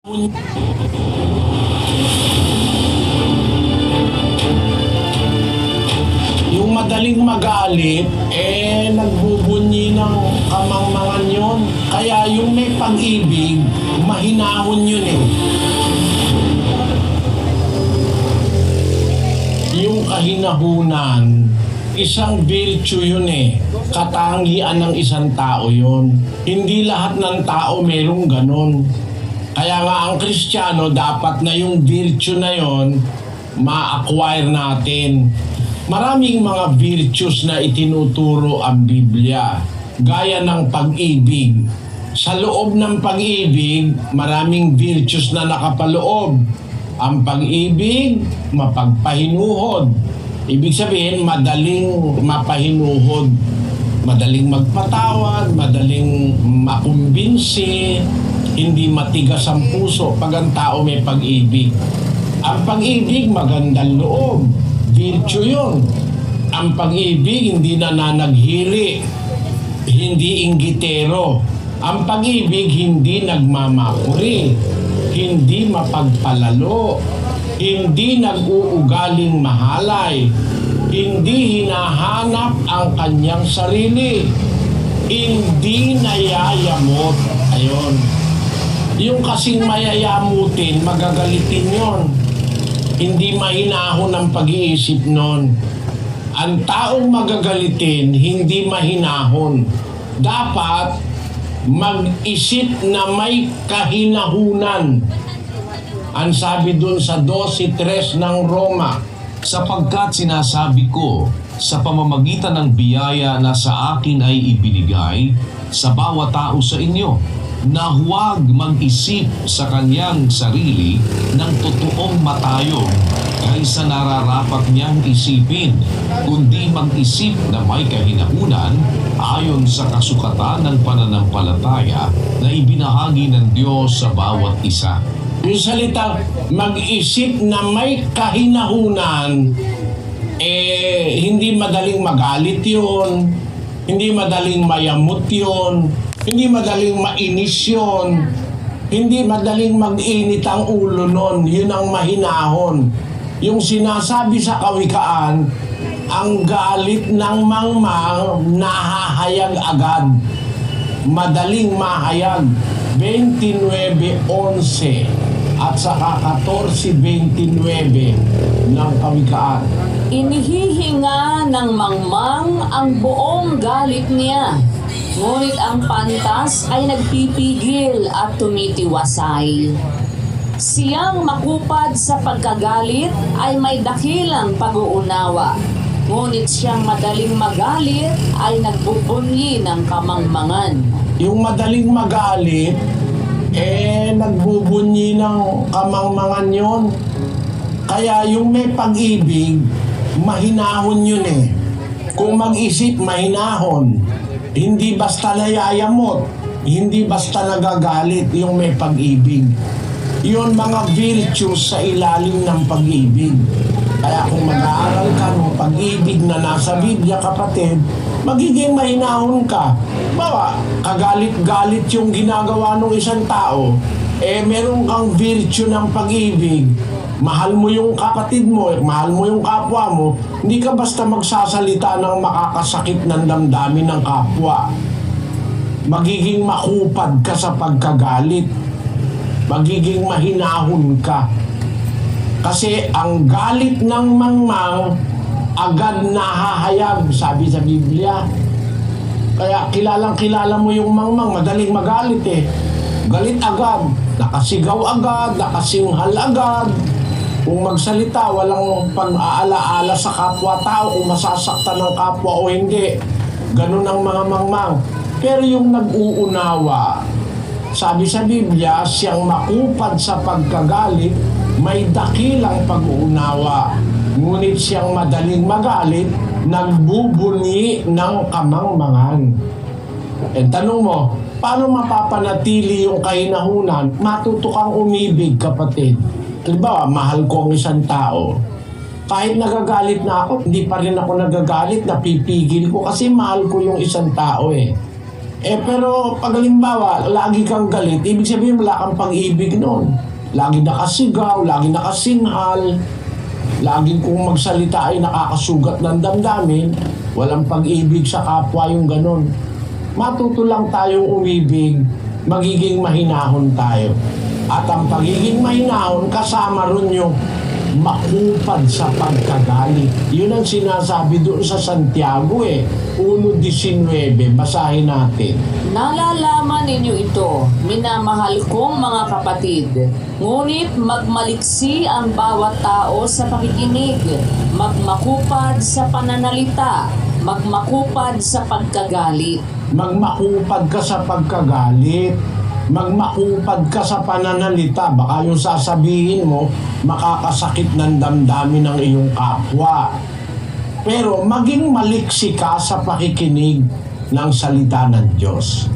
Yung madaling magalit, nagbubunyi ng kamangmangan yun. Kaya yung may pag-ibig, mahinahon yun eh. Yung kahinahunan, isang virtue yun eh. Katangian ng isang tao yun. Hindi lahat ng tao merong ganon. Kaya nga ang Kristiyano, dapat na yung virtue na yon ma-acquire natin. Maraming mga virtues na itinuturo ang Biblia, gaya ng pag-ibig. Sa loob ng pag-ibig, maraming virtues na nakapaloob. Ang pag-ibig, mapagpahinuhod. Ibig sabihin, madaling mapahinuhod. Madaling magpatawad, madaling makumbinsi, hindi matigas ang puso pag ang tao may pag-ibig. Ang pag-ibig, magandang loob. Virtue yun. Ang pag-ibig, hindi nananaghili, hindi inggitero. Ang pag-ibig, hindi nagmamakuri, hindi mapagpalalo, hindi nag-uugaling mahalay, hindi hinahanap ang kanyang sarili, hindi nayayamot. Ayun. Yung kasing mayayamutin, magagalitin yon. Hindi mahinahon ang pag-iisip nun. Ang taong magagalitin, hindi mahinahon. Dapat mag-isip na may kahinahunan. Ang sabi dun sa 12:3 ng Roma, sapagkat sinasabi ko sa pamamagitan ng biyaya na sa akin ay ibinigay sa bawat tao sa inyo, na huwag mag-isip sa kanyang sarili ng totoong matayo kaysa nararapat niyang isipin, kundi mag-isip na may kahinahunan ayon sa kasukatan ng pananampalataya na ibinahagi ng Diyos sa bawat isa. yung salita mag-isip na may kahinahunan, hindi madaling magalit yun, hindi madaling mayamot yun, hindi madaling mainis yun, hindi madaling mag-init ang ulo nun. Yun ang mahinahon. Yung sinasabi sa Kawikaan, ang galit ng mangmang nahahayag agad. Madaling mahayag. 29:11 at saka 14:29 ng Kawikaan. Inihihinga ng mangmang ang buong galit niya, ngunit ang pantas ay nagpipigil at tumitiwasay. Siyang makupad sa pagkagalit ay may dakilang pag-uunawa, ngunit siyang madaling magalit ay nagbubunyi ng kamangmangan. Yung madaling magalit, nagbubunyi ng kamangmangan yun. Kaya yung may pag-ibig, mahinahon yun eh. Kung mag-isip, mahinahon. Hindi basta nayayamot, hindi basta nagagalit yung may pag-ibig. Yun mga virtues sa ilalim ng pag-ibig. Kaya kung mag-aaral ka ng pag-ibig na nasa Biblia, kapatid, magiging mahinahon ka. Bawa, kagalit-galit yung ginagawa ng isang tao, meron kang virtue ng pag-ibig. Mahal mo yung kapatid mo, mahal mo yung kapwa mo, hindi ka basta magsasalita ng makakasakit ng damdamin ng kapwa. Magiging makupad ka sa pagkagalit. Magiging mahinahon ka. Kasi ang galit ng mangmang agad nahahayag, sabi sa Biblia. Kaya kilalang-kilala mo yung mangmang, madaling magalit eh. Galit agad, nakasigaw agad, nakasinghal agad. Kung magsalita, walang pag-aalaala sa kapwa-tao kung masasaktan ng kapwa o hindi. Ganun ang mga mangmang. Pero yung nag-uunawa, sabi sa Biblia, siyang makupad sa pagkagalit, may dakilang pag-uunawa. Ngunit siyang madaling magalit, nagbubunyi ng kamangmangan. Tanong mo, paano mapapanatili yung kahinahunan? Matuto kang umibig, kapatid. Diba, mahal ko ang isang tao. Kahit nagagalit na ako, hindi pa rin ako nagagalit, napipigil ko kasi mahal ko yung isang tao eh. Pero pag halimbawa, lagi kang galit, ibig sabihin wala kang pag-ibig noon. Lagi nakasigaw, lagi nakasinghal, laging kung magsalita ay nakakasugat ng damdamin, walang pag-ibig sa kapwa yung ganon. Matuto lang tayong umibig, magiging mahinahon tayo. At ang pagiging mahinahon, kasama ron yung makupad sa pagkagalit. Yun ang sinasabi doon sa Santiago 1:19, basahin natin. Nalalaman ninyo ito, minamahal kong mga kapatid. Ngunit magmaliksi ang bawat tao sa pakikinig, magmakupad sa pananalita, magmakupad sa pagkagalit. Magmakupad ka sa pagkagalit, magmakupad ka sa pananalita. Baka yung sasabihin mo, makakasakit ng damdamin ng iyong kapwa. Pero maging maliksi ka sa pakikinig ng salita ng Diyos.